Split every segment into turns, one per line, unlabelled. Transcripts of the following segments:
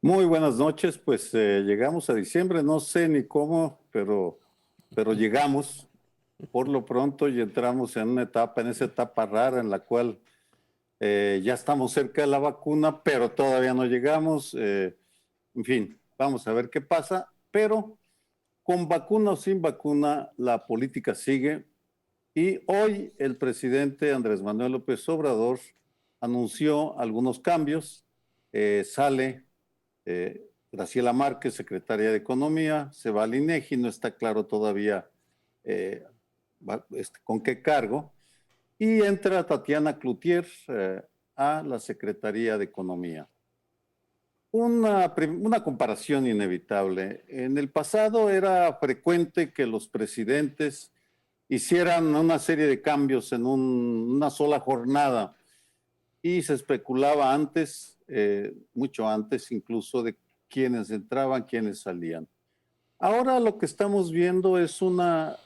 Muy buenas noches, pues llegamos a diciembre, no sé ni cómo, pero llegamos por lo pronto y entramos en una etapa, en esa etapa rara en la cual ya estamos cerca de la vacuna, pero todavía no llegamos. En fin, vamos a ver qué pasa, pero con vacuna o sin vacuna, la política sigue y hoy el presidente Andrés Manuel López Obrador anunció algunos cambios. Sale Graciela Márquez, secretaria de Economía, se va al INEGI, no está claro todavía eh, con qué cargo, y entra Tatiana Cloutier a la Secretaría de Economía. Una comparación inevitable. En el pasado era frecuente que los presidentes hicieran una serie de cambios en una sola jornada y se especulaba antes, mucho antes incluso, de quiénes entraban, quiénes salían. Ahora lo que estamos viendo es una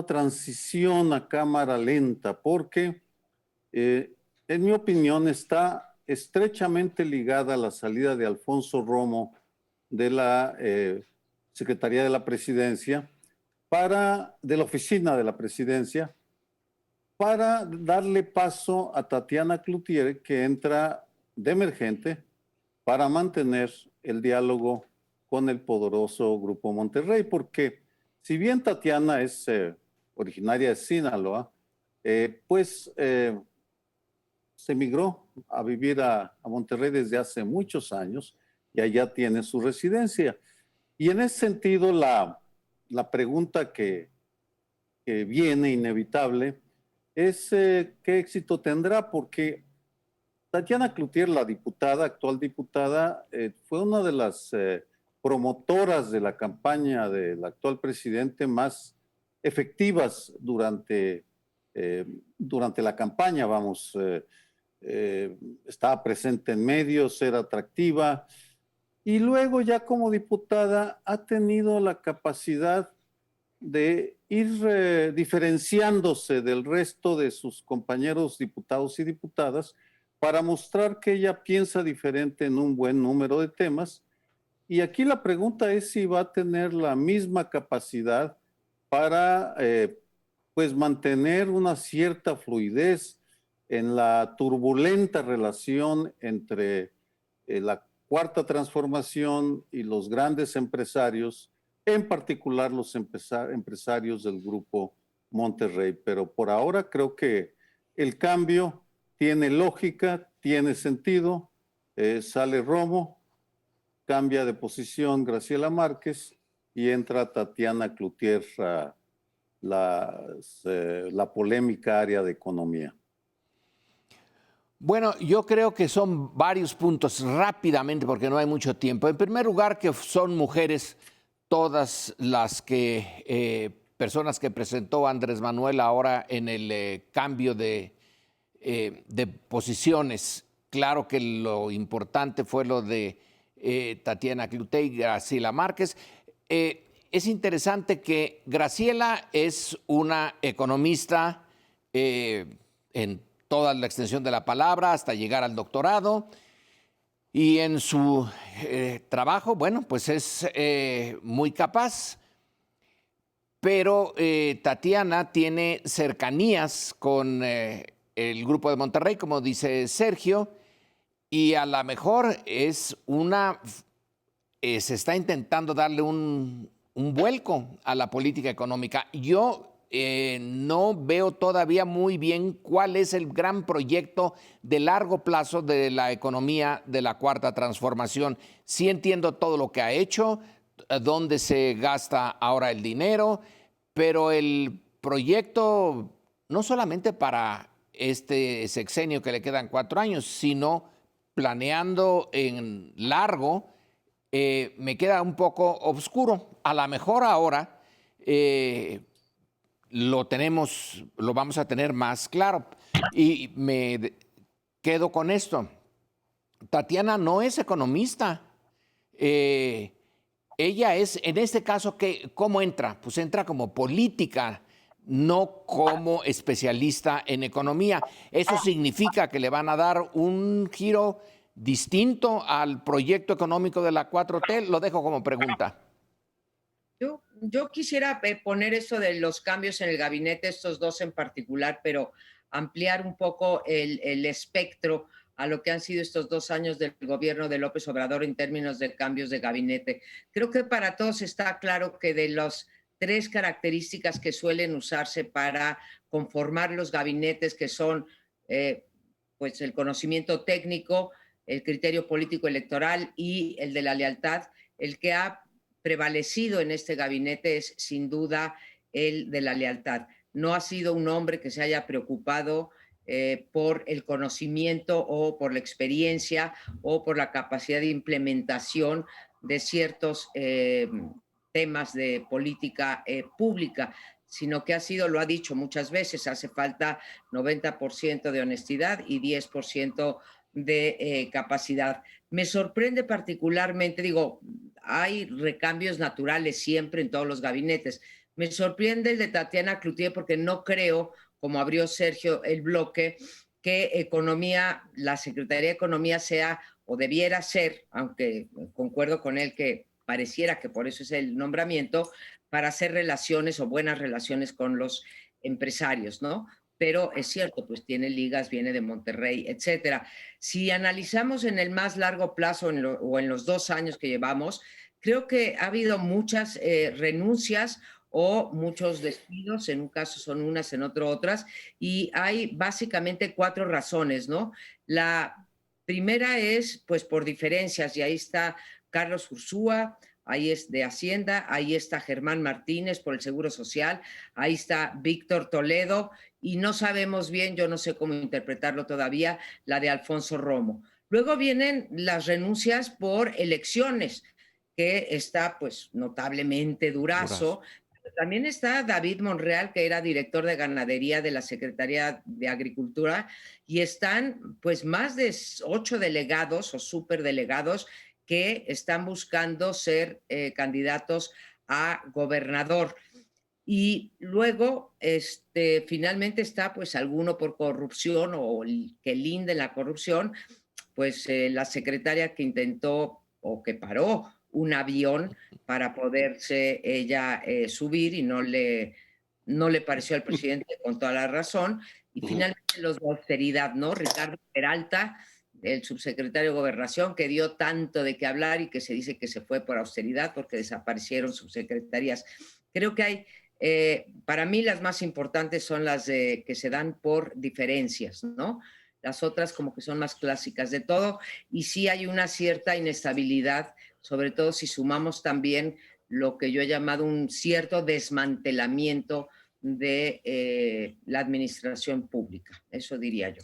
transición a cámara lenta, porque en mi opinión está estrechamente ligada a la salida de Alfonso Romo de la Secretaría de la Presidencia, de la oficina de la Presidencia, para darle paso a Tatiana Cloutier, que entra de emergente para mantener el diálogo con el poderoso Grupo Monterrey, porque si bien Tatiana es originaria de Sinaloa, se emigró a vivir a Monterrey desde hace muchos años y allá tiene su residencia. Y en ese sentido, la pregunta que viene inevitable es qué éxito tendrá, porque Tatiana Cloutier, la diputada, actual diputada, fue una de las promotoras de la campaña del actual presidente más efectivas durante la campaña, vamos. Estaba presente en medios, era atractiva, y luego ya como diputada ha tenido la capacidad de ir diferenciándose del resto de sus compañeros diputados y diputadas para mostrar que ella piensa diferente en un buen número de temas. Y aquí la pregunta es si va a tener la misma capacidad para pues mantener una cierta fluidez en la turbulenta relación entre la cuarta transformación y los grandes empresarios, en particular los empresarios del Grupo Monterrey. Pero por ahora creo que el cambio tiene lógica, tiene sentido. Sale Romo, cambia de posición Graciela Márquez y entra Tatiana Cloutier a la polémica área de economía.
Bueno, yo creo que son varios puntos rápidamente porque no hay mucho tiempo. En primer lugar, que son mujeres todas las personas que presentó Andrés Manuel ahora en el cambio de posiciones. Claro que lo importante fue lo de Tatiana Cloutier y Graciela Márquez. Es interesante que Graciela es una economista en toda la extensión de la palabra hasta llegar al doctorado. Y en su trabajo, bueno, pues es muy capaz. Pero Tatiana tiene cercanías con el Grupo de Monterrey, como dice Sergio, y a lo mejor se está intentando darle un vuelco a la política económica. Yo no veo todavía muy bien cuál es el gran proyecto de largo plazo de la economía de la Cuarta Transformación. Sí entiendo todo lo que ha hecho, dónde se gasta ahora el dinero, pero el proyecto no solamente para este sexenio que le quedan 4 años, sino planeando en largo, me queda un poco oscuro. A lo mejor ahora lo vamos a tener más claro. Y me quedo con esto. Tatiana no es economista. Ella es, en este caso, ¿cómo entra? Pues entra como política, no como especialista en economía. Eso significa que le van a dar un giro distinto al proyecto económico de la 4T? Lo dejo como pregunta.
Yo quisiera poner eso de los cambios en el gabinete, estos dos en particular, pero ampliar un poco el espectro a lo que han sido estos 2 años del gobierno de López Obrador en términos de cambios de gabinete. Creo que para todos está claro que de las 3 características que suelen usarse para conformar los gabinetes, que son pues el conocimiento técnico, el criterio político electoral y el de la lealtad, el que ha prevalecido en este gabinete es sin duda el de la lealtad. No ha sido un hombre que se haya preocupado por el conocimiento o por la experiencia o por la capacidad de implementación de ciertos temas de política pública, sino que ha sido, lo ha dicho muchas veces, hace falta 90% de honestidad y 10% de capacidad. Me sorprende particularmente, digo, hay recambios naturales siempre en todos los gabinetes. Me sorprende el de Tatiana Cloutier porque no creo, como abrió Sergio el bloque, que economía, la Secretaría de Economía sea o debiera ser, aunque concuerdo con él que pareciera que por eso es el nombramiento, para hacer relaciones o buenas relaciones con los empresarios, ¿no? Pero es cierto, pues tiene ligas, viene de Monterrey, etcétera. Si analizamos en el más largo plazo o en los 2 años que llevamos, creo que ha habido muchas renuncias o muchos despidos, en un caso son unas, en otro otras, y hay básicamente 4 razones, ¿no? La primera es, pues, por diferencias, y ahí está Carlos Ursúa, ahí es de Hacienda, ahí está Germán Martínez por el Seguro Social, ahí está Víctor Toledo, y no sabemos bien, yo no sé cómo interpretarlo todavía, la de Alfonso Romo. Luego vienen las renuncias por elecciones, que está pues notablemente Durazo. También está David Monreal, que era director de ganadería de la Secretaría de Agricultura, y están pues más de 8 delegados o superdelegados que están buscando ser candidatos a gobernador. Y luego, finalmente está pues alguno por corrupción o que linde la corrupción, pues la secretaria que intentó o que paró un avión para poderse ella subir y no le pareció al presidente con toda la razón. Y finalmente los de austeridad, ¿no? Ricardo Peralta, el subsecretario de Gobernación, que dio tanto de qué hablar y que se dice que se fue por austeridad porque desaparecieron subsecretarías. Creo que hay, para mí las más importantes son las que se dan por diferencias, ¿no? Las otras como que son más clásicas de todo, y sí hay una cierta inestabilidad, sobre todo si sumamos también lo que yo he llamado un cierto desmantelamiento de la administración pública. Eso diría yo.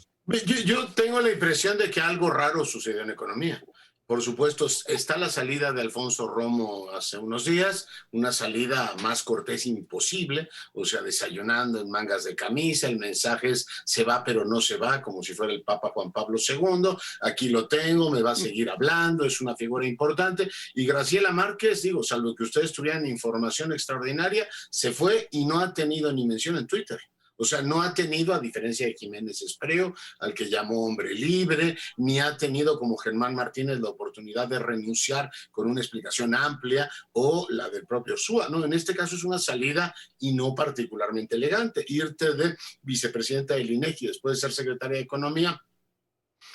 Yo tengo la impresión de que algo raro sucedió en economía. Por supuesto, está la salida de Alfonso Romo hace unos días, una salida más cortés imposible, o sea, desayunando en mangas de camisa, el mensaje es se va pero no se va, como si fuera el Papa Juan Pablo II, aquí lo tengo, me va a seguir hablando, es una figura importante, y Graciela Márquez, digo, salvo que ustedes tuvieran información extraordinaria, se fue y no ha tenido ni mención en Twitter. O sea, no ha tenido, a diferencia de Jiménez Espriu, al que llamó hombre libre, ni ha tenido como Germán Martínez la oportunidad de renunciar con una explicación amplia, o la del propio Ursúa, ¿no? En este caso es una salida y no particularmente elegante. Irte de vicepresidenta del INEGI después de ser secretaria de Economía,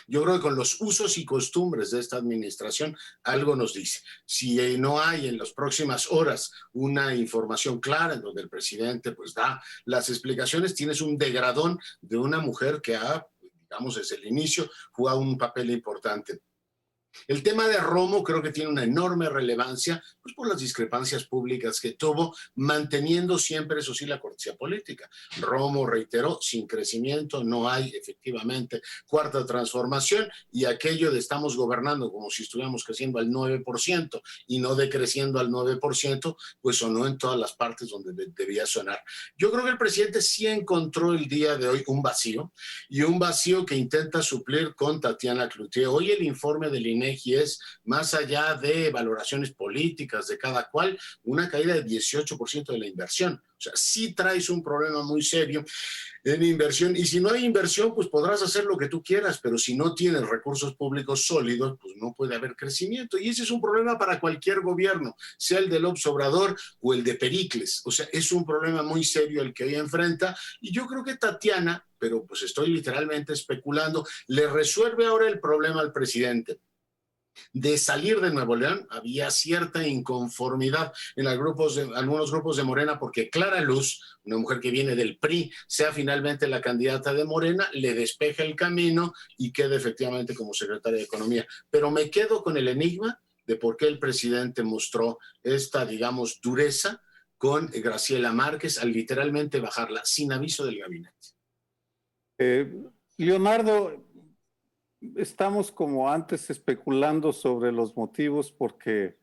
yo creo que con los usos y costumbres de esta administración algo nos dice. Si no hay en las próximas horas una información clara en donde el presidente pues da las explicaciones, tienes un degradón de una mujer que ha, digamos, desde el inicio jugado un papel importante. El tema de Romo creo que tiene una enorme relevancia, pues por las discrepancias públicas que tuvo, manteniendo siempre, eso sí, la cortesía política. Romo reiteró, sin crecimiento no hay efectivamente cuarta transformación, y aquello de estamos gobernando como si estuviéramos creciendo al 9% y no decreciendo al 9%, pues sonó en todas las partes donde debía sonar. Yo creo que el presidente sí encontró el día de hoy un vacío, y un vacío que intenta suplir con Tatiana Cloutier. Hoy el informe del INEGI INEGI es, más allá de valoraciones políticas de cada cual, una caída de 18% de la inversión. O sea, sí traes un problema muy serio en inversión, y si no hay inversión, pues podrás hacer lo que tú quieras, pero si no tienes recursos públicos sólidos, pues no puede haber crecimiento, y ese es un problema para cualquier gobierno, sea el de López Obrador o el de Pericles. O sea, es un problema muy serio el que hoy enfrenta, y yo creo que Tatiana, pero pues estoy literalmente especulando, le resuelve ahora el problema al presidente de salir de Nuevo León. Había cierta inconformidad en algunos grupos de Morena, porque Clara Luz, una mujer que viene del PRI, sea finalmente la candidata de Morena, le despeja el camino y queda efectivamente como secretaria de Economía. Pero me quedo con el enigma de por qué el presidente mostró esta, digamos, dureza con Graciela Márquez al literalmente bajarla sin aviso del gabinete.
Leonardo, estamos como antes especulando sobre los motivos porque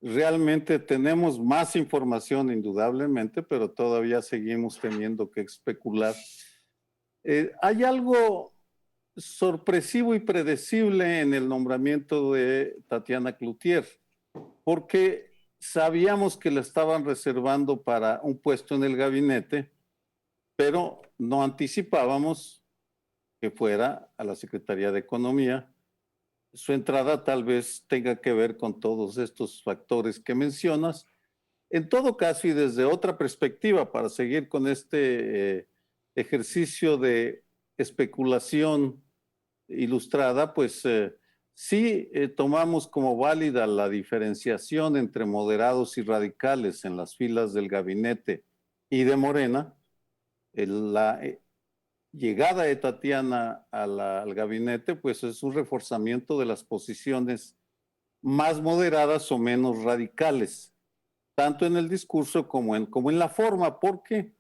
realmente tenemos más información indudablemente, pero todavía seguimos teniendo que especular. Hay algo sorpresivo y predecible en el nombramiento de Tatiana Cloutier, porque sabíamos que la estaban reservando para un puesto en el gabinete, pero no anticipábamos que fuera a la Secretaría de Economía. Su entrada tal vez tenga que ver con todos estos factores que mencionas. En todo caso, y desde otra perspectiva, para seguir con este ejercicio de especulación ilustrada, pues sí tomamos como válida la diferenciación entre moderados y radicales en las filas del gabinete y de Morena. La llegada de Tatiana al gabinete, pues es un reforzamiento de las posiciones más moderadas o menos radicales, tanto en el discurso como en la forma, porque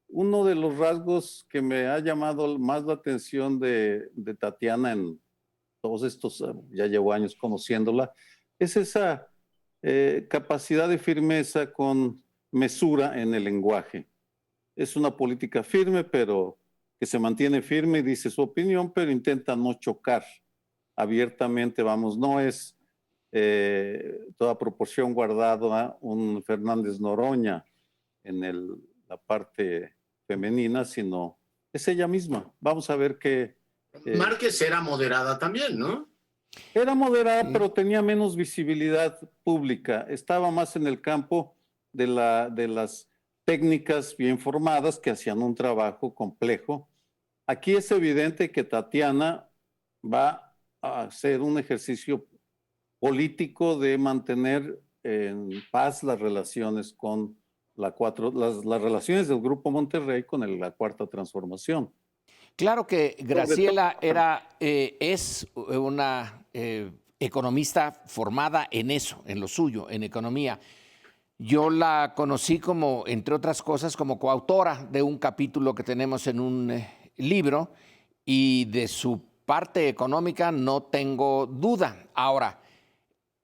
uno de los rasgos que me ha llamado más la atención de Tatiana en todos estos, ya llevo años conociéndola, es esa capacidad de firmeza con mesura en el lenguaje. Es una política firme, pero que se mantiene firme y dice su opinión, pero intenta no chocar abiertamente, vamos, no es toda proporción guardada un Fernández Noroña en la parte femenina, sino es ella misma. Vamos a ver qué.
Márquez era moderada también, ¿no?
Era moderada, pero tenía menos visibilidad pública. Estaba más en el campo de las técnicas bien formadas que hacían un trabajo complejo. Aquí es evidente que Tatiana va a hacer un ejercicio político de mantener en paz las relaciones con las relaciones del Grupo Monterrey con la Cuarta Transformación.
Claro que Graciela es una economista formada en eso, en lo suyo, en economía. Yo la conocí como, entre otras cosas, como coautora de un capítulo que tenemos en un libro, y de su parte económica no tengo duda. Ahora,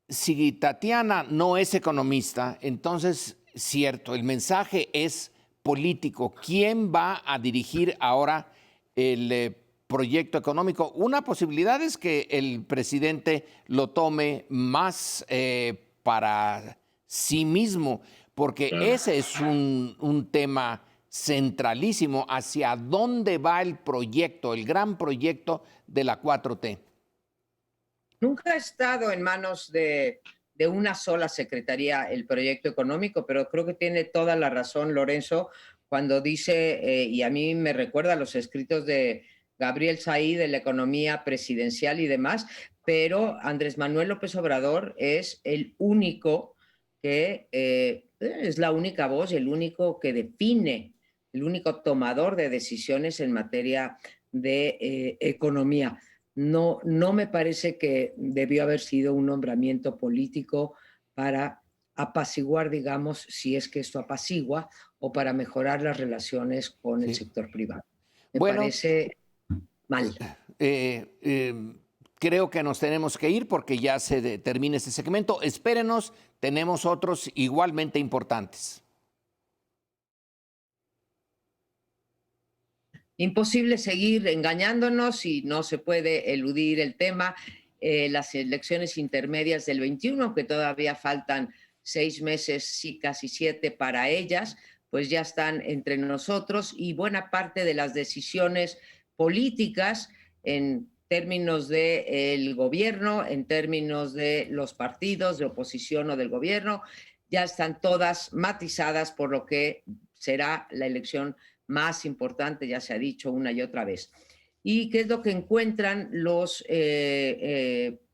si Tatiana no es economista, entonces, cierto, el mensaje es político. ¿Quién va a dirigir ahora el proyecto económico? Una posibilidad es que el presidente lo tome más para sí mismo, porque ese es un tema centralísimo, hacia dónde va el proyecto, el gran proyecto de la 4T.
Nunca ha estado en manos de una sola secretaría el proyecto económico, pero creo que tiene toda la razón Lorenzo cuando dice, y a mí me recuerda a los escritos de Gabriel Said de la economía presidencial y demás, pero Andrés Manuel López Obrador es el único que es la única voz, el único que define, el único tomador de decisiones en materia de economía. No, no me parece que debió haber sido un nombramiento político para apaciguar, digamos, si es que esto apacigua, o para mejorar las relaciones con el sector privado. Me parece mal.
Creo que nos tenemos que ir porque ya se termina este segmento. Espérenos, tenemos otros igualmente importantes.
Imposible seguir engañándonos y no se puede eludir el tema. las elecciones intermedias del 21, aunque todavía faltan 6 meses, sí, casi 7 para ellas, pues ya están entre nosotros, y buena parte de las decisiones políticas en términos del gobierno, en términos de los partidos de oposición o del gobierno, ya están todas matizadas por lo que será la elección más importante, ya se ha dicho una y otra vez. ¿Y qué es lo que encuentran los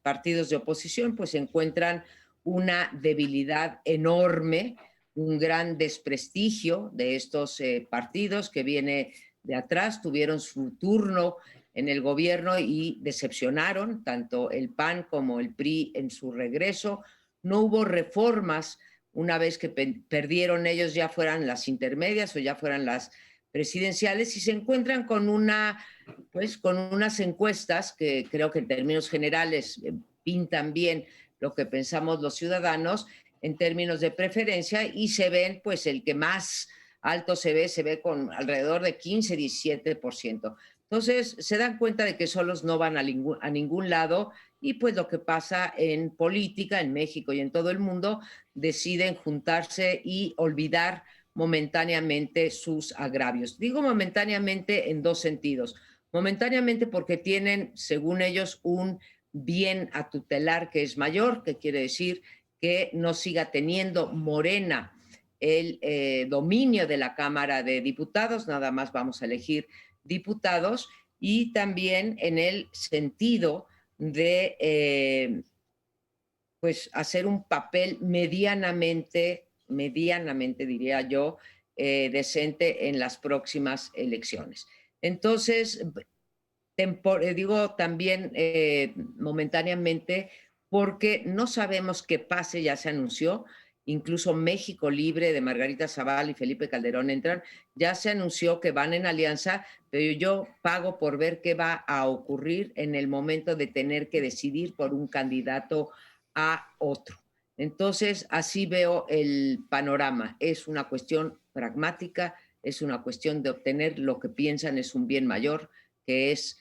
partidos de oposición? Pues encuentran una debilidad enorme, un gran desprestigio de estos partidos que viene de atrás, tuvieron su turno en el gobierno y decepcionaron tanto el PAN como el PRI en su regreso. No hubo reformas una vez que perdieron ellos, ya fueran las intermedias o ya fueran las presidenciales, y se encuentran con con unas encuestas que creo que en términos generales pintan bien lo que pensamos los ciudadanos en términos de preferencia, y se ven, pues el que más alto se ve con alrededor de 15-17%. Entonces se dan cuenta de que solos no van a ningún lado, y pues lo que pasa en política, en México y en todo el mundo, deciden juntarse y olvidar momentáneamente sus agravios. Digo momentáneamente en dos sentidos. Momentáneamente porque tienen, según ellos, un bien a tutelar que es mayor, que quiere decir que no siga teniendo Morena el dominio de la Cámara de Diputados, nada más vamos a elegir diputados, y también en el sentido de pues hacer un papel medianamente diría yo, decente en las próximas elecciones. Entonces, digo también momentáneamente, porque no sabemos qué pase, ya se anunció, incluso México Libre de Margarita Zavala y Felipe Calderón entran, ya se anunció que van en alianza, pero yo pago por ver qué va a ocurrir en el momento de tener que decidir por un candidato a otro. Entonces, así veo el panorama. Es una cuestión pragmática, es una cuestión de obtener lo que piensan es un bien mayor, que es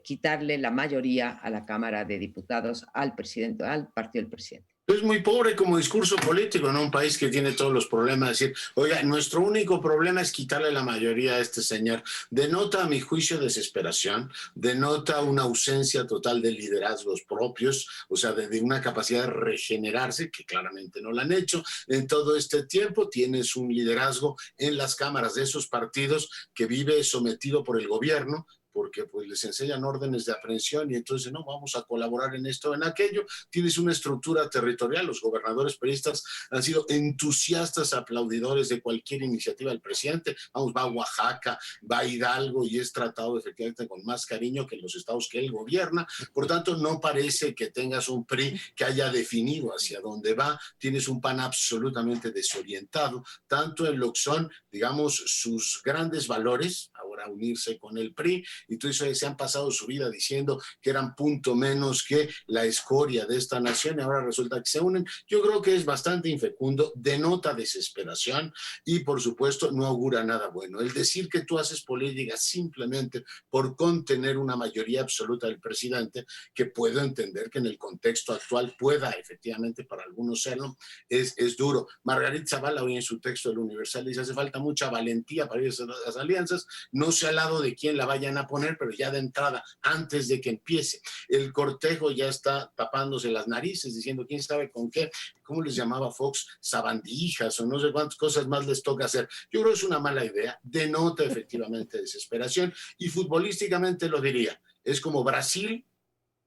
quitarle la mayoría a la Cámara de Diputados al presidente, al partido del presidente.
Es muy pobre como discurso político, ¿no? Un país que tiene todos los problemas. Decir, oiga, nuestro único problema es quitarle la mayoría a este señor. Denota, a mi juicio, desesperación, denota una ausencia total de liderazgos propios, o sea, de una capacidad de regenerarse, que claramente no la han hecho. En todo este tiempo tienes un liderazgo en las cámaras de esos partidos que vive sometido por el gobierno, porque pues les enseñan órdenes de aprehensión y entonces no, vamos a colaborar en esto o en aquello. Tienes una estructura territorial, los gobernadores priistas han sido entusiastas aplaudidores de cualquier iniciativa del presidente. Vamos, va a Oaxaca, va a Hidalgo y es tratado efectivamente con más cariño que en los estados que él gobierna. Por tanto, no parece que tengas un PRI que haya definido hacia dónde va. Tienes un PAN absolutamente desorientado, tanto en lo que son, digamos, sus grandes valores, ahora unirse con el PRI, y tú dices, se han pasado su vida diciendo que eran punto menos que la escoria de esta nación y ahora resulta que se unen. Yo creo que es bastante infecundo, denota desesperación y por supuesto no augura nada bueno. El decir que tú haces política simplemente por contener una mayoría absoluta del presidente, que puedo entender que en el contexto actual pueda efectivamente para algunos serlo, es duro. Margarita Zavala hoy en su texto del Universal dice, hace falta mucha valentía para ir a las alianzas, no sé al lado de quién la vayan a poner, pero ya de entrada, antes de que empiece, el cortejo ya está tapándose las narices, diciendo quién sabe con qué, ¿cómo les llamaba Fox? Sabandijas o no sé cuántas cosas más les toca hacer. Yo creo que es una mala idea, denota efectivamente desesperación y futbolísticamente lo diría, es como Brasil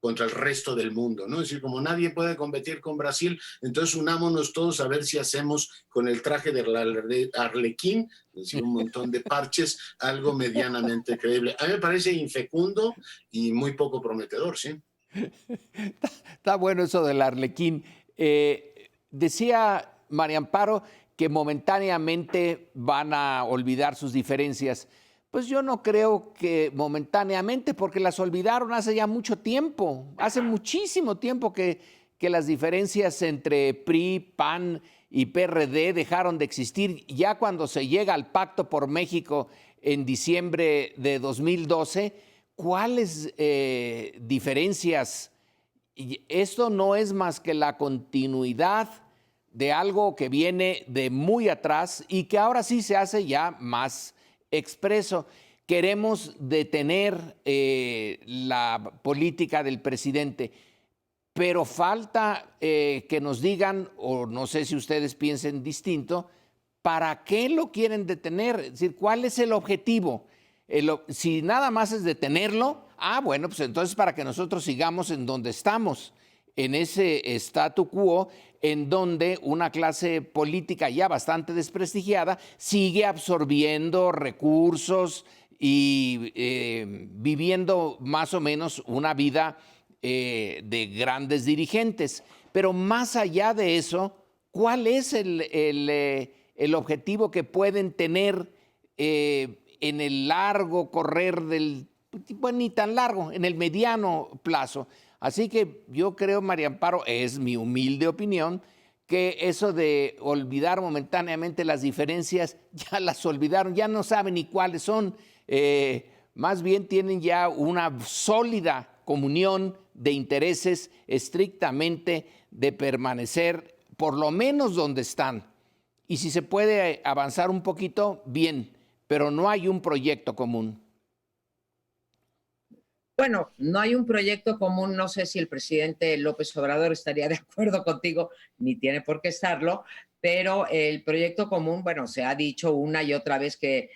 contra el resto del mundo, ¿no? Es decir, como nadie puede competir con Brasil, entonces unámonos todos a ver si hacemos con el traje de Arlequín, es decir, un montón de parches, algo medianamente creíble. A mí me parece infecundo y muy poco prometedor, ¿sí?
Está bueno eso del Arlequín. Decía María Amparo que momentáneamente van a olvidar sus diferencias. Pues yo no creo que momentáneamente, porque las olvidaron hace ya mucho tiempo, hace muchísimo tiempo que las diferencias entre PRI, PAN y PRD dejaron de existir. Ya cuando se llega al Pacto por México en diciembre de 2012, ¿cuáles diferencias Y esto no es más que la continuidad de algo que viene de muy atrás y que ahora sí se hace ya más expreso. Queremos detener la política del presidente, pero falta que nos digan, o no sé si ustedes piensen distinto, ¿para qué lo quieren detener? Es decir, ¿cuál es el objetivo? Si nada más es detenerlo, bueno, pues entonces para que nosotros sigamos en donde estamos, en ese statu quo, en donde una clase política ya bastante desprestigiada sigue absorbiendo recursos y viviendo más o menos una vida de grandes dirigentes. Pero más allá de eso, ¿cuál es el objetivo que pueden tener en el largo correr del, bueno, ni tan largo, en el mediano plazo? Así que yo creo, María Amparo, es mi humilde opinión, que eso de olvidar momentáneamente las diferencias, ya las olvidaron, ya no saben ni cuáles son. Más bien tienen ya una sólida comunión de intereses estrictamente de permanecer por lo menos donde están. Y si se puede avanzar un poquito, bien, pero no hay un proyecto común.
Bueno, no hay un proyecto común, no sé si el presidente López Obrador estaría de acuerdo contigo, ni tiene por qué estarlo, pero el proyecto común, bueno, se ha dicho una y otra vez que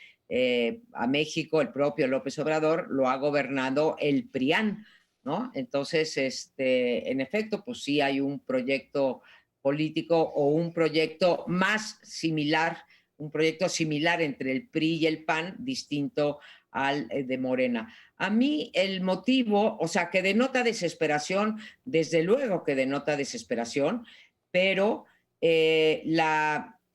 a México el propio López Obrador lo ha gobernado el PRIAN, ¿no? Entonces, en efecto, pues sí hay un proyecto político o un proyecto más similar, un proyecto similar entre el PRI y el PAN, distinto al de Morena. A mí el motivo, o sea, que denota desesperación, desde luego que denota desesperación, pero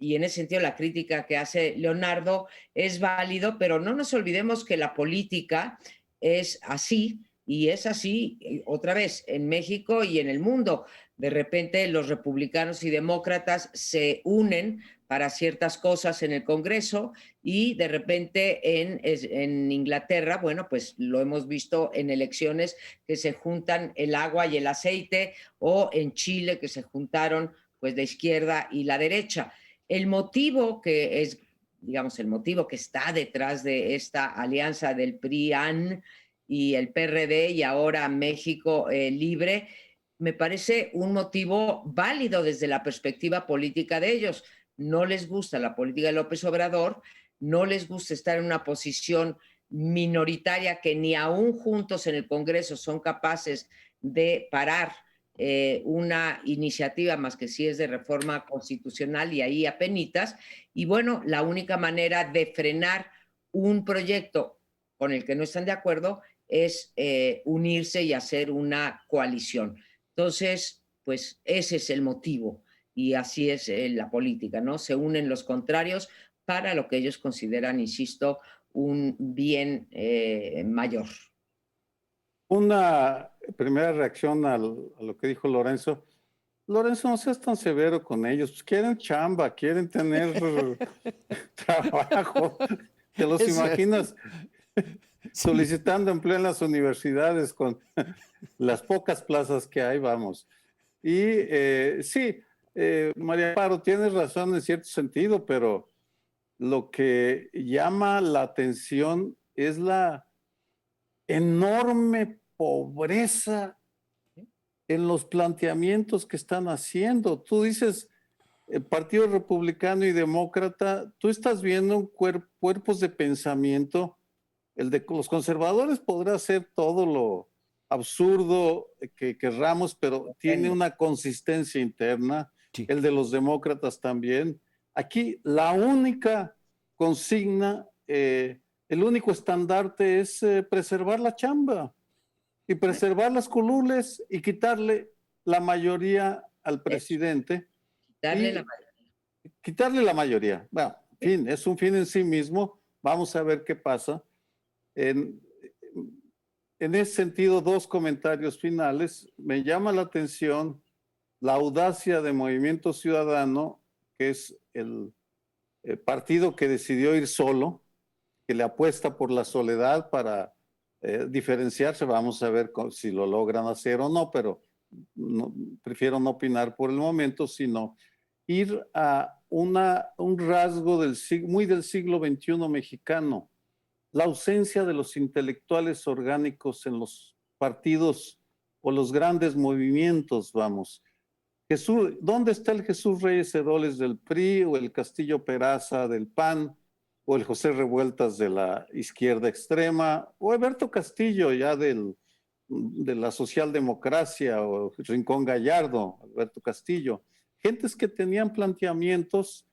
y en ese sentido la crítica que hace Leonardo es válido, pero no nos olvidemos que la política es así, y es así otra vez en México y en el mundo. De repente los republicanos y demócratas se unen para ciertas cosas en el Congreso y de repente en Inglaterra, bueno, pues lo hemos visto en elecciones que se juntan el agua y el aceite, o en Chile que se juntaron pues la izquierda y la derecha. El motivo que es, digamos, el motivo que está detrás de esta alianza del PRI-AN y el PRD y ahora México Libre, me parece un motivo válido desde la perspectiva política de ellos. No les gusta la política de López Obrador, no les gusta estar en una posición minoritaria que ni aún juntos en el Congreso son capaces de parar una iniciativa, más que si es de reforma constitucional, y ahí apenitas. Y bueno, la única manera de frenar un proyecto con el que no están de acuerdo es unirse y hacer una coalición. Entonces, pues ese es el motivo, y así es la política, ¿no? Se unen los contrarios para lo que ellos consideran, insisto, un bien mayor.
Una primera reacción a lo que dijo Lorenzo. Lorenzo, no seas tan severo con ellos. Pues quieren chamba, quieren tener trabajo. ¿Te los imaginas solicitando empleo en las universidades con las pocas plazas que hay? Vamos. Y sí, María Amparo, tienes razón en cierto sentido, pero lo que llama la atención es la enorme pobreza en los planteamientos que están haciendo. Tú dices, Partido Republicano y Demócrata, tú estás viendo cuerpos de pensamiento. El de los conservadores podrá ser todo lo absurdo que querramos, pero tiene una consistencia interna.
Sí.
El de los demócratas también. Aquí la única consigna, el único estandarte es preservar la chamba y preservar las curules y quitarle la mayoría al presidente. Quitarle la mayoría. Bueno, en fin, es un fin en sí mismo. Vamos a ver qué pasa. En ese sentido, dos comentarios finales. Me llama la atención la audacia de Movimiento Ciudadano, que es el partido que decidió ir solo, que le apuesta por la soledad para diferenciarse. Vamos a ver si lo logran hacer o no, pero prefiero no opinar por el momento, sino ir a un rasgo muy del siglo XXI mexicano, la ausencia de los intelectuales orgánicos en los partidos o los grandes movimientos, vamos. ¿Dónde está el Jesús Reyes Heroles del PRI o el Castillo Peraza del PAN o el José Revueltas de la izquierda extrema o Alberto Castillo ya de la socialdemocracia o Rincón Gallardo, Alberto Castillo? Gentes que tenían planteamientos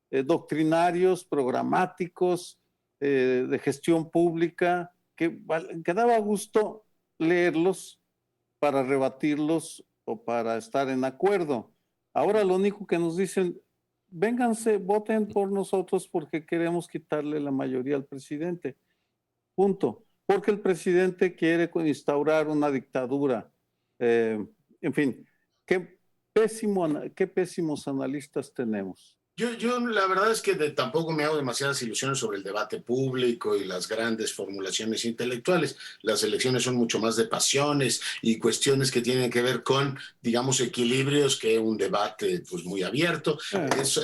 doctrinarios, programáticos, de gestión pública, que daba gusto leerlos para rebatirlos o para estar en acuerdo. Ahora lo único que nos dicen, vénganse, voten por nosotros porque queremos quitarle la mayoría al presidente. Punto. Porque el presidente quiere instaurar una dictadura. En fin, qué pésimos analistas tenemos.
Yo la verdad es que tampoco me hago demasiadas ilusiones sobre el debate público y las grandes formulaciones intelectuales. Las elecciones son mucho más de pasiones y cuestiones que tienen que ver con, digamos, equilibrios que un debate pues muy abierto.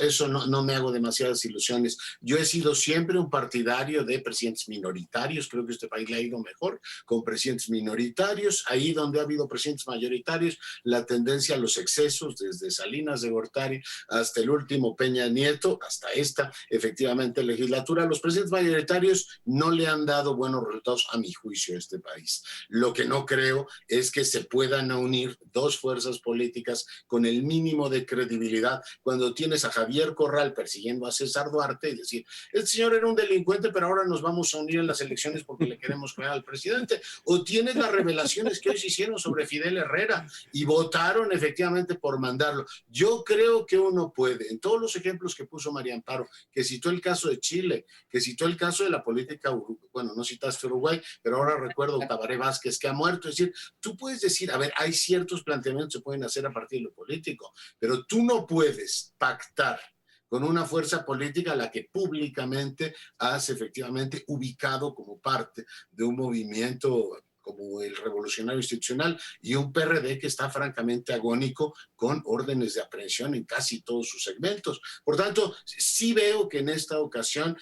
Eso no me hago demasiadas ilusiones. Yo he sido siempre un partidario de presidentes minoritarios. Creo que este país le ha ido mejor con presidentes minoritarios. Ahí donde ha habido presidentes mayoritarios, la tendencia a los excesos, desde Salinas de Gortari hasta el último Peña Nieto, hasta esta efectivamente legislatura, los presidentes mayoritarios no le han dado buenos resultados a mi juicio a este país. Lo que no creo es que se puedan unir dos fuerzas políticas con el mínimo de credibilidad cuando tienes a Javier Corral persiguiendo a César Duarte y decir, el señor era un delincuente pero ahora nos vamos a unir en las elecciones porque le queremos crear al presidente, o tienes las revelaciones que hoy se hicieron sobre Fidel Herrera y votaron efectivamente por mandarlo. Yo creo que uno puede, en todos los ejemplos que puso María Amparo, que citó el caso de Chile, que citó el caso de la política, bueno, no citaste Uruguay, pero ahora recuerdo Tabaré Vázquez, que ha muerto. Es decir, tú puedes decir, a ver, hay ciertos planteamientos que se pueden hacer a partir de lo político, pero tú no puedes pactar con una fuerza política a la que públicamente has efectivamente ubicado como parte de un movimiento como el Revolucionario Institucional y un PRD que está francamente agónico con órdenes de aprehensión en casi todos sus segmentos. Por tanto, sí veo que en esta ocasión,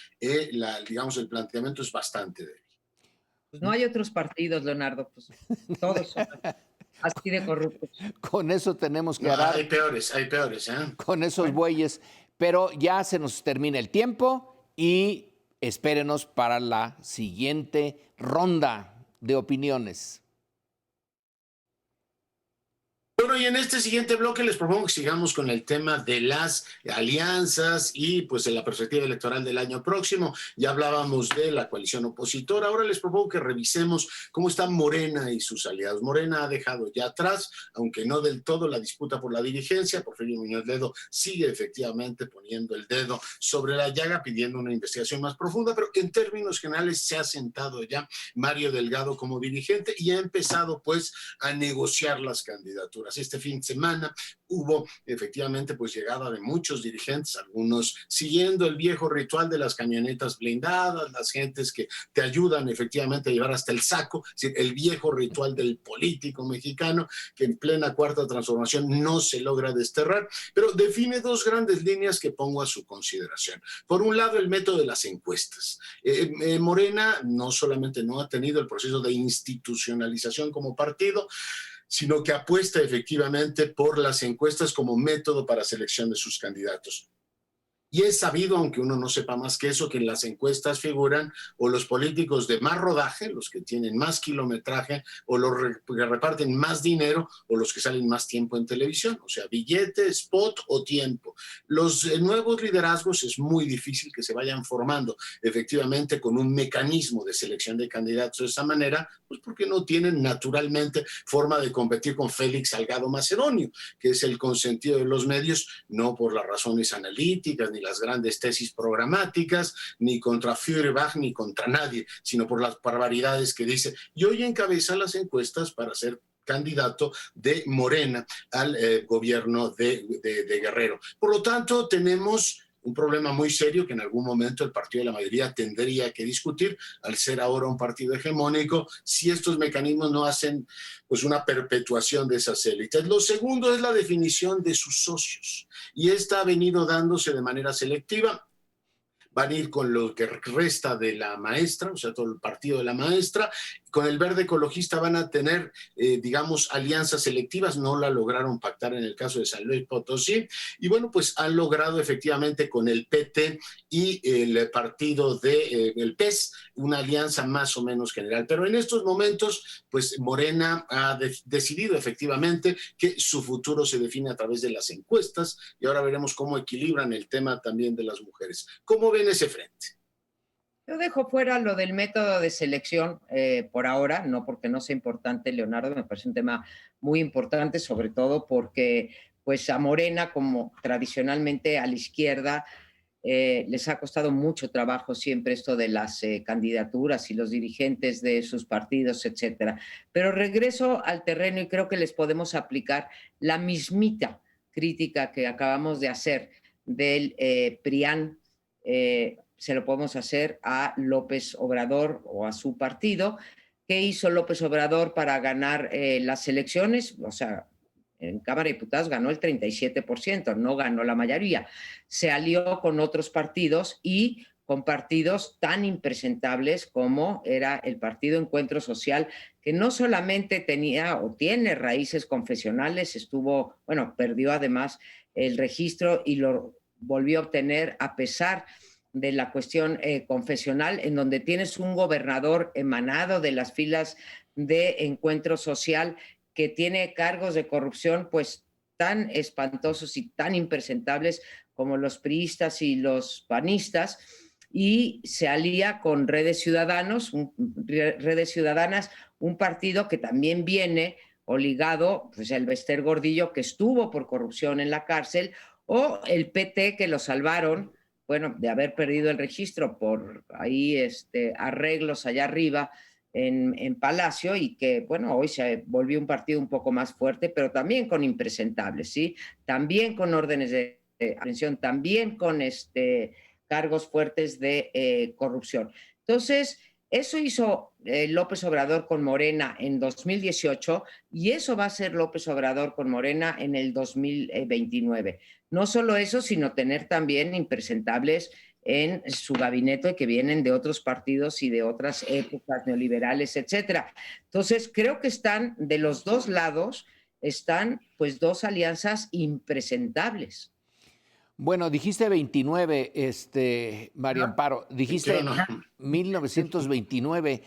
digamos, el planteamiento es bastante débil.
Pues no hay otros partidos, Leonardo, pues todos son así de corruptos.
Con eso tenemos que arar.
Hay peores, ¿eh?
Con esos bueyes. Pero ya se nos termina el tiempo y espérenos para la siguiente ronda de opiniones.
Bueno, y en este siguiente bloque les propongo que sigamos con el tema de las alianzas y pues en la perspectiva electoral del año próximo. Ya hablábamos de la coalición opositora, ahora les propongo que revisemos cómo está Morena y sus aliados. Morena ha dejado ya atrás, aunque no del todo, la disputa por la dirigencia. Porfirio Muñoz Ledo sigue efectivamente poniendo el dedo sobre la llaga, pidiendo una investigación más profunda, pero en términos generales se ha sentado ya Mario Delgado como dirigente y ha empezado pues a negociar las candidaturas. Este fin de semana hubo efectivamente pues llegada de muchos dirigentes, algunos siguiendo el viejo ritual de las camionetas blindadas, las gentes que te ayudan efectivamente a llevar hasta el saco, es decir, el viejo ritual del político mexicano que en plena cuarta transformación no se logra desterrar, pero define dos grandes líneas que pongo a su consideración. Por un lado, el método de las encuestas. Morena no solamente no ha tenido el proceso de institucionalización como partido, sino que apuesta efectivamente por las encuestas como método para selección de sus candidatos. Y es sabido, aunque uno no sepa más que eso, que en las encuestas figuran o los políticos de más rodaje, los que tienen más kilometraje, o los que reparten más dinero, o los que salen más tiempo en televisión, o sea, billete, spot o tiempo. Los nuevos liderazgos es muy difícil que se vayan formando efectivamente con un mecanismo de selección de candidatos de esa manera, pues porque no tienen naturalmente forma de competir con Félix Salgado Macedonio, que es el consentido de los medios, no por las razones analíticas, ni las grandes tesis programáticas, ni contra Feuerbach, ni contra nadie, sino por las barbaridades que dice. Y hoy encabeza las encuestas para ser candidato de Morena al gobierno de Guerrero. Por lo tanto, tenemos un problema muy serio que en algún momento el partido de la mayoría tendría que discutir, al ser ahora un partido hegemónico, si estos mecanismos no hacen pues una perpetuación de esas élites. Lo segundo es la definición de sus socios, y esta ha venido dándose de manera selectiva. Van a ir con lo que resta de la maestra, o sea, todo el partido de la maestra. Con el Verde Ecologista van a tener, digamos, alianzas selectivas. No la lograron pactar en el caso de San Luis Potosí. Y bueno, pues han logrado efectivamente con el PT y el partido el PES una alianza más o menos general. Pero en estos momentos, pues Morena ha decidido efectivamente que su futuro se define a través de las encuestas, y ahora veremos cómo equilibran el tema también de las mujeres. ¿Cómo ven ese frente?
Yo dejo fuera lo del método de selección por ahora, no porque no sea importante, Leonardo, me parece un tema muy importante, sobre todo porque pues a Morena, como tradicionalmente a la izquierda, les ha costado mucho trabajo siempre esto de las candidaturas y los dirigentes de sus partidos, etcétera. Pero regreso al terreno y creo que les podemos aplicar la mismita crítica que acabamos de hacer del PRIAN, se lo podemos hacer a López Obrador o a su partido. ¿Qué hizo López Obrador para ganar las elecciones? O sea, en Cámara de Diputados ganó el 37%, no ganó la mayoría. Se alió con otros partidos y con partidos tan impresentables como era el Partido Encuentro Social, que no solamente tenía o tiene raíces confesionales, perdió además el registro y lo volvió a obtener a pesar de la cuestión confesional, en donde tienes un gobernador emanado de las filas de Encuentro Social que tiene cargos de corrupción pues tan espantosos y tan impresentables como los priistas y los panistas, y se alía con Redes Ciudadanas, un partido que también viene o ligado, pues el Bester Gordillo, que estuvo por corrupción en la cárcel, o el PT, que lo salvaron, bueno, de haber perdido el registro por ahí arreglos allá arriba en Palacio, y que, bueno, hoy se volvió un partido un poco más fuerte, pero también con impresentables, ¿sí? También con órdenes de aprehensión, también con cargos fuertes de corrupción. Entonces, eso hizo López Obrador con Morena en 2018, y eso va a ser López Obrador con Morena en el 2029. No solo eso, sino tener también impresentables en su gabinete que vienen de otros partidos y de otras épocas neoliberales, etcétera. Entonces, creo que están de los dos lados, están pues dos alianzas impresentables.
Bueno, dijiste 29, María Amparo, dijiste
no.
1929.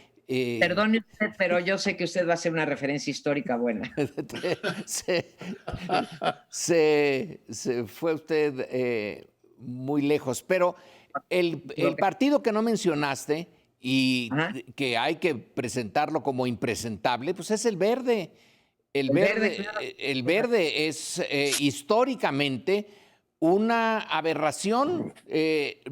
Perdone usted, pero yo sé que usted va a hacer una referencia histórica buena.
se fue usted muy lejos, pero el partido que no mencionaste y que hay que presentarlo como impresentable, pues es el Verde. El Verde es históricamente una aberración,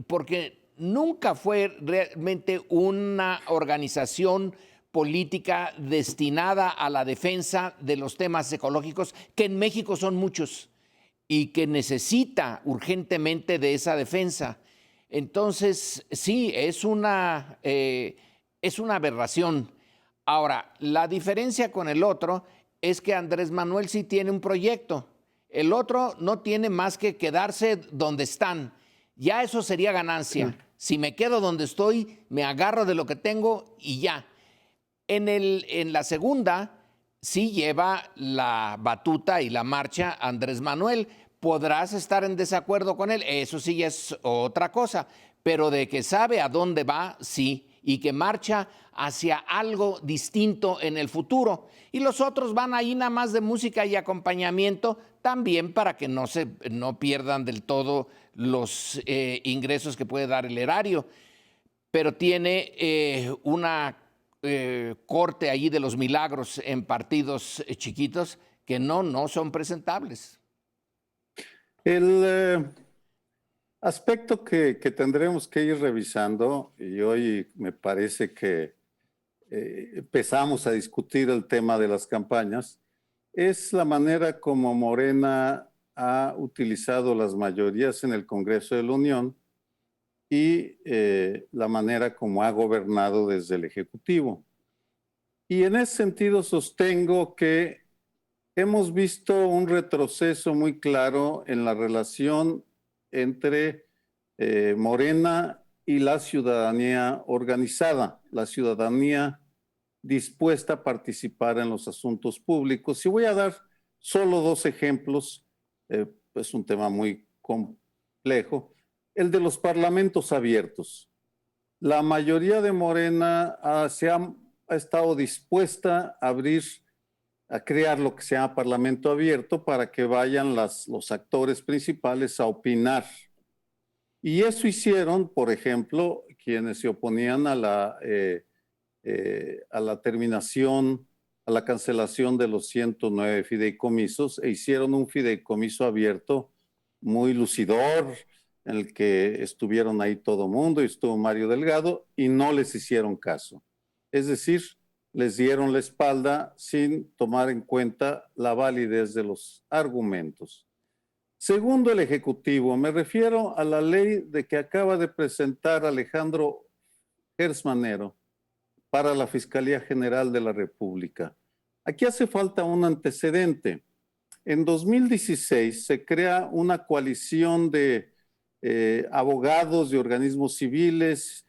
porque nunca fue realmente una organización política destinada a la defensa de los temas ecológicos, que en México son muchos y que necesita urgentemente de esa defensa. Entonces, sí, es una aberración. Ahora, la diferencia con el otro es que Andrés Manuel sí tiene un proyecto. El otro no tiene más que quedarse donde están. Ya eso sería ganancia. Si me quedo donde estoy, me agarro de lo que tengo y ya. En la segunda, sí lleva la batuta y la marcha Andrés Manuel. Podrás estar en desacuerdo con él, eso sí es otra cosa, pero de que sabe a dónde va, sí, y que marcha hacia algo distinto en el futuro. Y los otros van ahí nada más de música y acompañamiento, también para que no pierdan del todo los ingresos que puede dar el erario. Pero tiene una corte ahí de los milagros en partidos chiquitos que no son presentables.
El aspecto que tendremos que ir revisando, y hoy me parece que empezamos a discutir el tema de las campañas, es la manera como Morena ha utilizado las mayorías en el Congreso de la Unión y la manera como ha gobernado desde el Ejecutivo. Y en ese sentido sostengo que hemos visto un retroceso muy claro en la relación entre Morena y la ciudadanía organizada, la ciudadanía dispuesta a participar en los asuntos públicos. Y voy a dar solo 2 ejemplos, es un tema muy complejo. El de los parlamentos abiertos. La mayoría de Morena ha estado dispuesta a crear lo que se llama Parlamento Abierto para que vayan los actores principales a opinar. Y eso hicieron, por ejemplo, quienes se oponían a la terminación, a la cancelación de los 109 fideicomisos, e hicieron un fideicomiso abierto muy lucidor, en el que estuvieron ahí todo mundo, y estuvo Mario Delgado, y no les hicieron caso. Es decir, les dieron la espalda sin tomar en cuenta la validez de los argumentos. Segundo, el Ejecutivo. Me refiero a la ley de que acaba de presentar Alejandro Gers Manero para la Fiscalía General de la República. Aquí hace falta un antecedente. En 2016 se crea una coalición de abogados de organismos civiles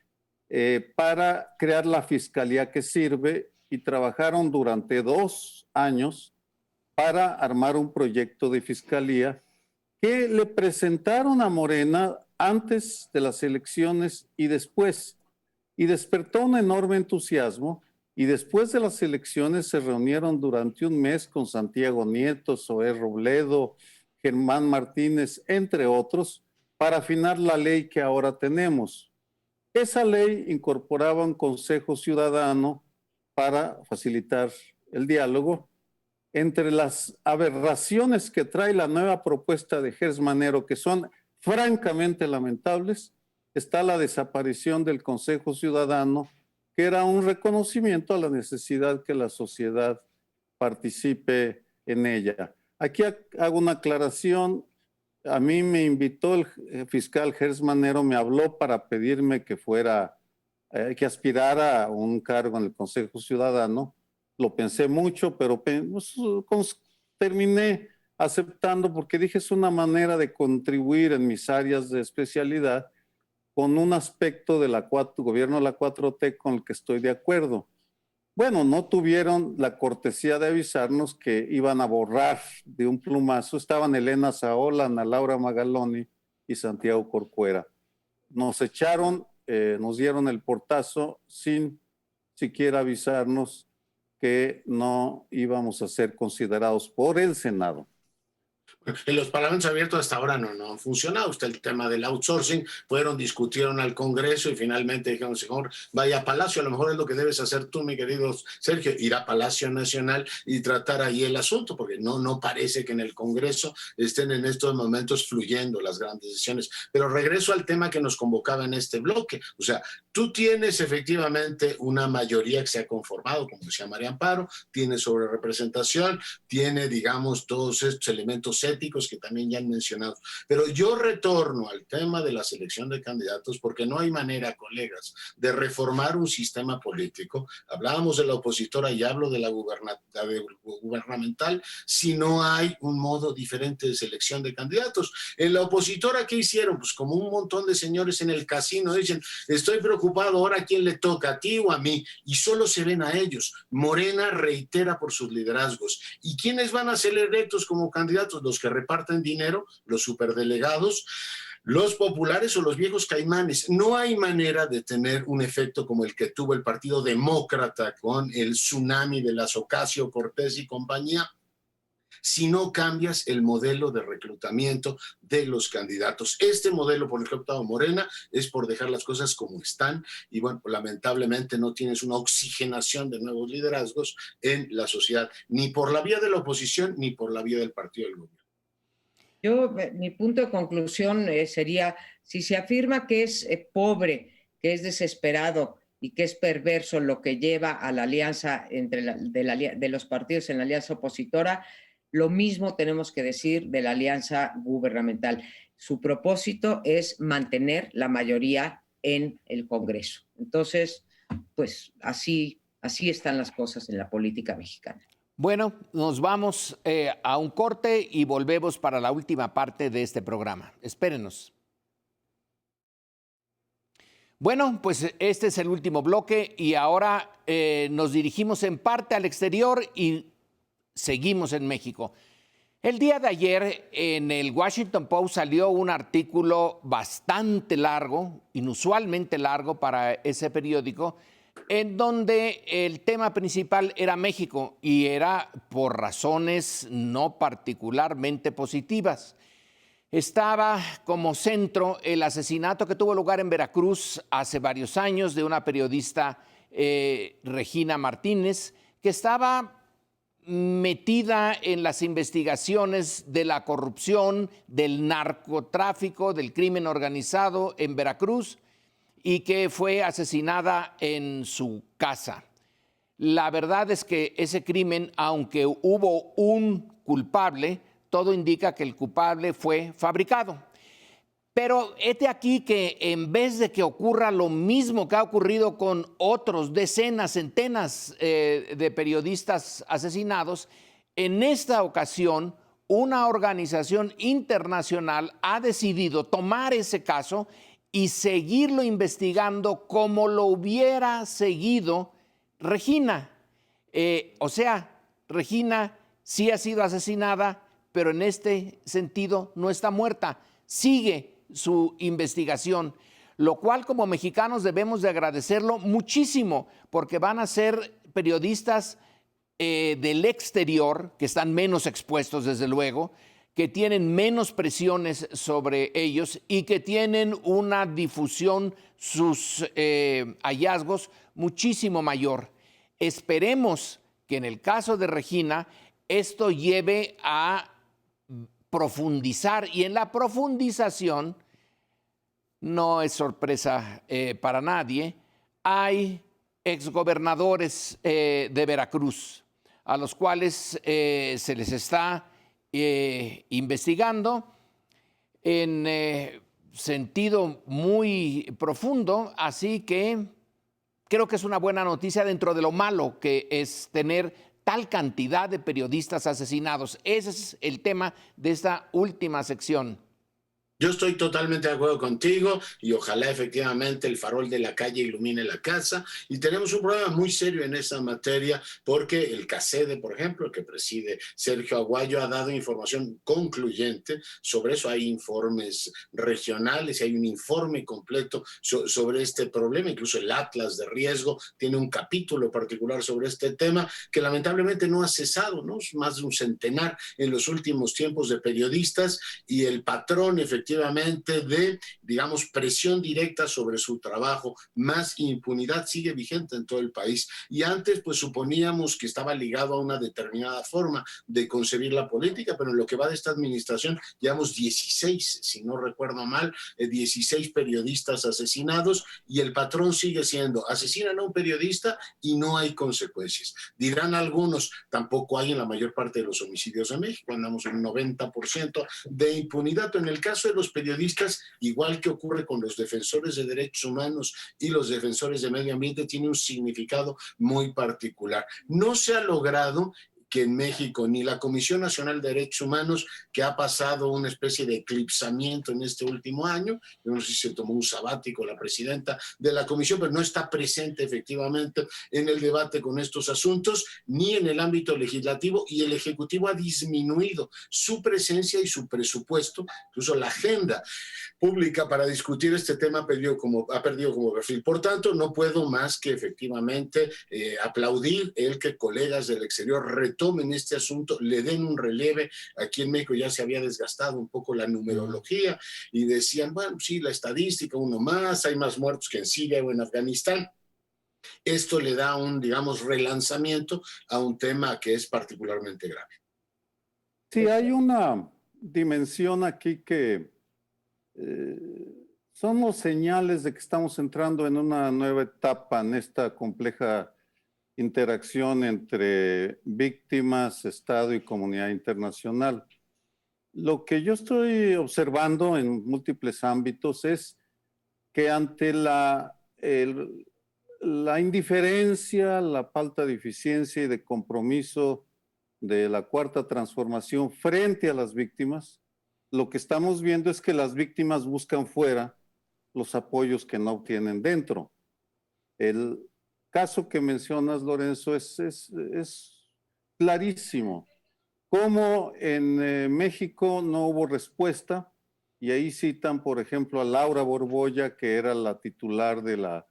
para crear la Fiscalía que sirve, y trabajaron durante 2 años para armar un proyecto de fiscalía que le presentaron a Morena antes de las elecciones y después, y despertó un enorme entusiasmo, y después de las elecciones se reunieron durante un mes con Santiago Nieto, Zoé Robledo, Germán Martínez, entre otros, para afinar la ley que ahora tenemos. Esa ley incorporaba un consejo ciudadano para facilitar el diálogo. Entre las aberraciones que trae la nueva propuesta de Gers Manero, que son francamente lamentables, está la desaparición del Consejo Ciudadano, que era un reconocimiento a la necesidad que la sociedad participe en ella. Aquí hago una aclaración. A mí me invitó el fiscal Gers Manero, me habló para pedirme que que aspirara a un cargo en el Consejo Ciudadano. Lo pensé mucho, pero terminé aceptando, porque dije, es una manera de contribuir en mis áreas de especialidad con un aspecto de gobierno de la 4T con el que estoy de acuerdo. Bueno, no tuvieron la cortesía de avisarnos que iban a borrar de un plumazo. Estaban Elena Saola, Ana Laura Magaloni y Santiago Corcuera. Nos echaron, nos dieron el portazo sin siquiera avisarnos que no íbamos a ser considerados por el Senado.
En los parlamentos abiertos hasta ahora no han funcionado. Está el tema del outsourcing, discutieron al Congreso y finalmente dijeron, señor, vaya a Palacio. A lo mejor es lo que debes hacer tú, mi querido Sergio, ir a Palacio Nacional y tratar ahí el asunto, porque no parece que en el Congreso estén en estos momentos fluyendo las grandes decisiones. Pero regreso al tema que nos convocaba en este bloque. O sea, tú tienes efectivamente una mayoría que se ha conformado, como decía María Amparo, tiene sobre representación, tiene, digamos, todos estos elementos éticos que también ya han mencionado. Pero yo retorno al tema de la selección de candidatos, porque no hay manera, colegas, de reformar un sistema político. Hablábamos de la opositora y hablo de la gubernamental, si no hay un modo diferente de selección de candidatos. En la opositora, ¿qué hicieron? Pues como un montón de señores en el casino dicen, estoy preocupado, ahora ¿a quién le toca? ¿A ti o a mí? Y solo se ven a ellos. Morena reitera por sus liderazgos. ¿Y quiénes van a ser electos como candidatos? Los que reparten dinero, los superdelegados, los populares o los viejos caimanes. No hay manera de tener un efecto como el que tuvo el Partido Demócrata con el tsunami de las Ocasio, Cortés y compañía, si no cambias el modelo de reclutamiento de los candidatos. Este modelo por el que ha optado Morena es por dejar las cosas como están y bueno, lamentablemente no tienes una oxigenación de nuevos liderazgos en la sociedad, ni por la vía de la oposición ni por la vía del partido del gobierno.
Mi punto de conclusión sería, si se afirma que es pobre, que es desesperado y que es perverso lo que lleva a la alianza de los partidos en la alianza opositora, Lo mismo tenemos que decir de la alianza gubernamental. Su propósito es mantener la mayoría en el Congreso. Entonces, pues así están las cosas en la política mexicana.
Bueno, nos vamos a un corte y volvemos para la última parte de este programa. Espérenos. Bueno, pues este es el último bloque y ahora nos dirigimos en parte al exterior y seguimos en México. El día de ayer en el Washington Post salió un artículo bastante largo, inusualmente largo para ese periódico, en donde el tema principal era México y era por razones no particularmente positivas. Estaba como centro el asesinato que tuvo lugar en Veracruz hace varios años de una periodista, Regina Martínez, que estaba metida en las investigaciones de la corrupción, del narcotráfico, del crimen organizado en Veracruz y que fue asesinada en su casa. La verdad es que ese crimen, aunque hubo un culpable, todo indica que el culpable fue fabricado. Pero hete aquí que en vez de que ocurra lo mismo que ha ocurrido con otros decenas, centenas de periodistas asesinados, en esta ocasión una organización internacional ha decidido tomar ese caso y seguirlo investigando como lo hubiera seguido Regina. O sea, Regina sí ha sido asesinada, pero en este sentido no está muerta, sigue su investigación, lo cual como mexicanos debemos de agradecerlo muchísimo, porque van a ser periodistas del exterior, que están menos expuestos desde luego, que tienen menos presiones sobre ellos y que tienen una difusión, sus hallazgos, muchísimo mayor. Esperemos que en el caso de Regina esto lleve a profundizar, y en la profundización, no es sorpresa para nadie, hay exgobernadores de Veracruz a los cuales se les está investigando en sentido muy profundo, así que creo que es una buena noticia dentro de lo malo que es tener tal cantidad de periodistas asesinados. Ese es el tema de esta última sección.
Yo estoy totalmente de acuerdo contigo y ojalá efectivamente el farol de la calle ilumine la casa. Y tenemos un problema muy serio en esa materia porque el CACEDE, por ejemplo, el que preside Sergio Aguayo, ha dado información concluyente sobre eso. Hay informes regionales y hay un informe completo sobre este problema. Incluso el Atlas de Riesgo tiene un capítulo particular sobre este tema que lamentablemente no ha cesado, ¿no? Más de un centenar en los últimos tiempos de periodistas y el patrón efectivamente de, digamos, presión directa sobre su trabajo, más impunidad sigue vigente en todo el país. Y antes, pues suponíamos que estaba ligado a una determinada forma de concebir la política, pero en lo que va de esta administración, llevamos 16, si no recuerdo mal, 16 periodistas asesinados y el patrón sigue siendo, asesinan a un periodista y no hay consecuencias. Dirán algunos, tampoco hay en la mayor parte de los homicidios de México, andamos en un 90% de impunidad. En el caso de los periodistas, igual que ocurre con los defensores de derechos humanos y los defensores de medio ambiente, tiene un significado muy particular. No se ha logrado que en México ni la Comisión Nacional de Derechos Humanos, que ha pasado una especie de eclipsamiento en este último año, yo no sé si se tomó un sabático la presidenta de la comisión, pero no está presente efectivamente en el debate con estos asuntos, ni en el ámbito legislativo, y el Ejecutivo ha disminuido su presencia y su presupuesto, incluso la agenda pública para discutir este tema ha perdido como perfil. Por tanto, no puedo más que efectivamente aplaudir el que colegas del exterior retomen este asunto, le den un releve. Aquí en México ya se había desgastado un poco la numerología y decían, bueno, sí, la estadística, uno más, hay más muertos que en Siria o en Afganistán. Esto le da un, digamos, relanzamiento a un tema que es particularmente grave.
Sí, hay una dimensión aquí que somos señales de que estamos entrando en una nueva etapa en esta compleja interacción entre víctimas, Estado y comunidad internacional. Lo que yo estoy observando en múltiples ámbitos es que ante la indiferencia, la falta de eficiencia y de compromiso de la Cuarta Transformación frente a las víctimas, lo que estamos viendo es que las víctimas buscan fuera los apoyos que no obtienen dentro. El caso que mencionas, Lorenzo, es clarísimo. Como en México no hubo respuesta, y ahí citan, por ejemplo, a Laura Borbolla, que era la titular de la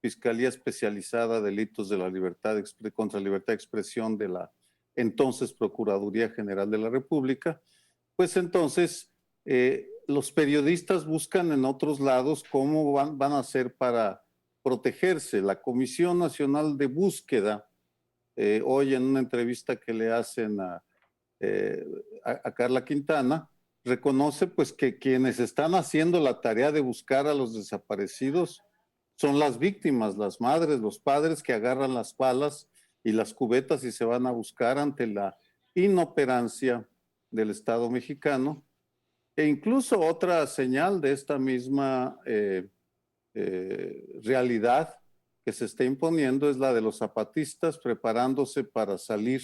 Fiscalía Especializada de Delitos de la contra la Libertad de Expresión de la entonces Procuraduría General de la República. Pues entonces los periodistas buscan en otros lados cómo van a hacer para protegerse. La Comisión Nacional de Búsqueda, hoy en una entrevista que le hacen a Carla Quintana, reconoce pues que quienes están haciendo la tarea de buscar a los desaparecidos son las víctimas, las madres, los padres que agarran las palas y las cubetas y se van a buscar ante la inoperancia del Estado mexicano. E incluso otra señal de esta misma realidad que se está imponiendo es la de los zapatistas preparándose para salir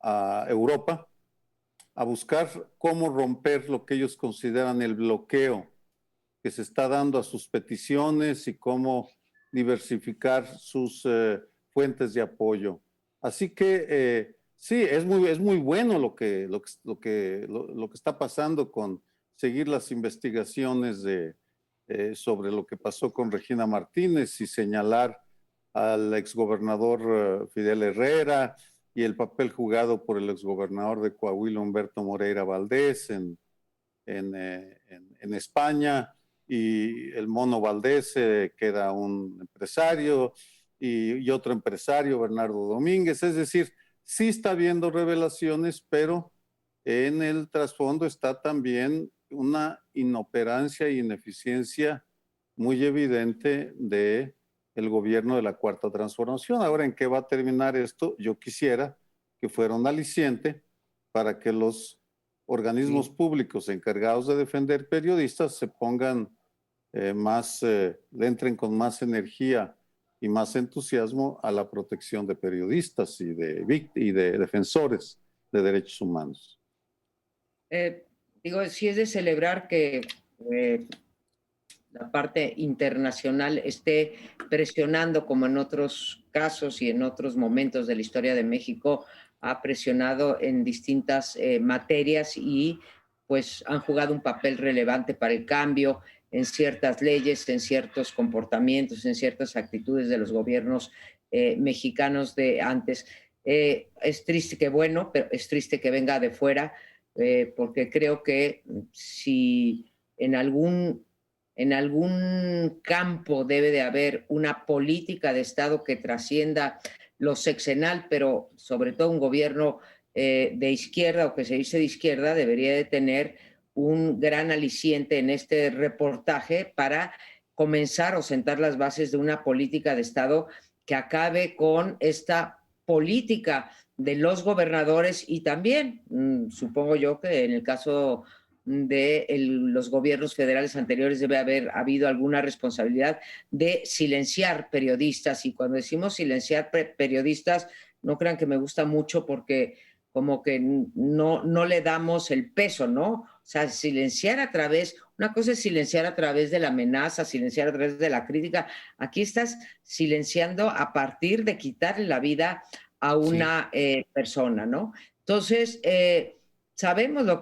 a Europa a buscar cómo romper lo que ellos consideran el bloqueo que se está dando a sus peticiones y cómo diversificar sus fuentes de apoyo. Así que sí, es muy bueno lo que está pasando con seguir las investigaciones sobre lo que pasó con Regina Martínez y señalar al exgobernador Fidel Herrera y el papel jugado por el exgobernador de Coahuila, Humberto Moreira Valdés, en España, y el Mono Valdés, que era un empresario, y otro empresario, Bernardo Domínguez. Es decir, sí está habiendo revelaciones, pero en el trasfondo está también una inoperancia e ineficiencia muy evidente de el gobierno de la Cuarta Transformación. Ahora, ¿en qué va a terminar esto? Yo quisiera que fuera un aliciente para que los organismos públicos encargados de defender periodistas se pongan le entren con más energía y más entusiasmo a la protección de periodistas y de defensores de derechos humanos.
Sí es de celebrar que la parte internacional esté presionando, como en otros casos y en otros momentos de la historia de México, ha presionado en distintas materias y pues han jugado un papel relevante para el cambio en ciertas leyes, en ciertos comportamientos, en ciertas actitudes de los gobiernos mexicanos de antes. Es triste que bueno, pero es triste que venga de fuera, porque creo que si en algún campo debe de haber una política de Estado que trascienda lo sexenal, pero sobre todo un gobierno de izquierda o que se dice de izquierda debería de tener un gran aliciente en este reportaje para comenzar o sentar las bases de una política de Estado que acabe con esta política de los gobernadores y también, supongo yo que en el caso de los gobiernos federales anteriores debe haber habido alguna responsabilidad de silenciar periodistas. Y cuando decimos silenciar periodistas, no crean que me gusta mucho porque como que no le damos el peso, ¿no? O sea, silenciar a través, una cosa es silenciar a través de la amenaza, silenciar a través de la crítica. Aquí estás silenciando a partir de quitarle la vida a una persona, ¿no? Entonces, sabemos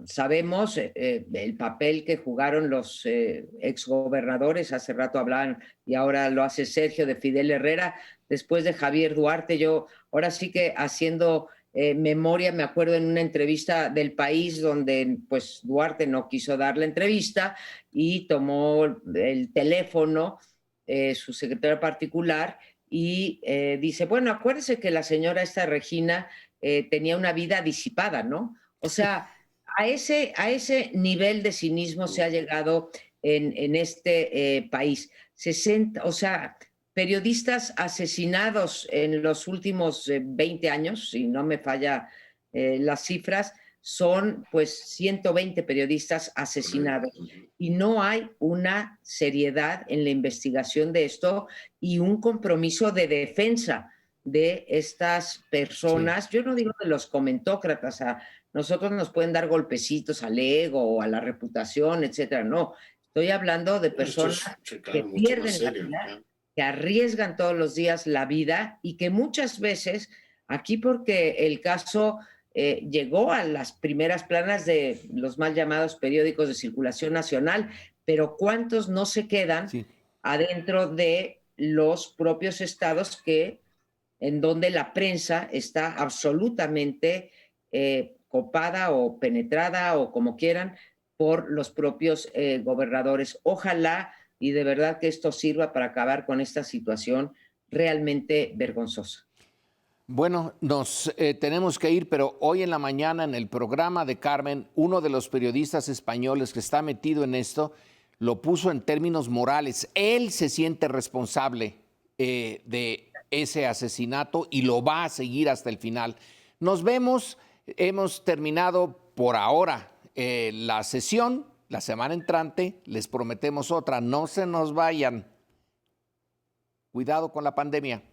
sabemos el papel que jugaron los exgobernadores, hace rato hablaban y ahora lo hace Sergio, de Fidel Herrera, después de Javier Duarte. Yo ahora sí que haciendo memoria, me acuerdo en una entrevista del País donde pues Duarte no quiso dar la entrevista y tomó el teléfono su secretaria particular y dice, bueno, acuérdese que la señora esta Regina tenía una vida disipada, ¿no? O sea, a ese nivel de cinismo se ha llegado en este país. O sea, periodistas asesinados en los últimos 20 años, si no me falla las cifras, son pues 120 periodistas asesinados y no hay una seriedad en la investigación de esto y un compromiso de defensa de estas personas. Sí. Yo no digo de los comentócratas, a nosotros nos pueden dar golpecitos al ego o a la reputación, etcétera. No, estoy hablando de personas que pierden la vida, que arriesgan todos los días la vida y que muchas veces, aquí porque el caso llegó a las primeras planas de los mal llamados periódicos de circulación nacional, pero ¿cuántos no se quedan adentro de los propios estados en donde la prensa está absolutamente copada o penetrada o como quieran por los propios gobernadores? Ojalá y de verdad que esto sirva para acabar con esta situación realmente vergonzosa.
Bueno, nos tenemos que ir, pero hoy en la mañana en el programa de Carmen, uno de los periodistas españoles que está metido en esto lo puso en términos morales. Él se siente responsable de ese asesinato y lo va a seguir hasta el final. Nos vemos, hemos terminado por ahora la sesión. La semana entrante les prometemos otra. No se nos vayan. Cuidado con la pandemia.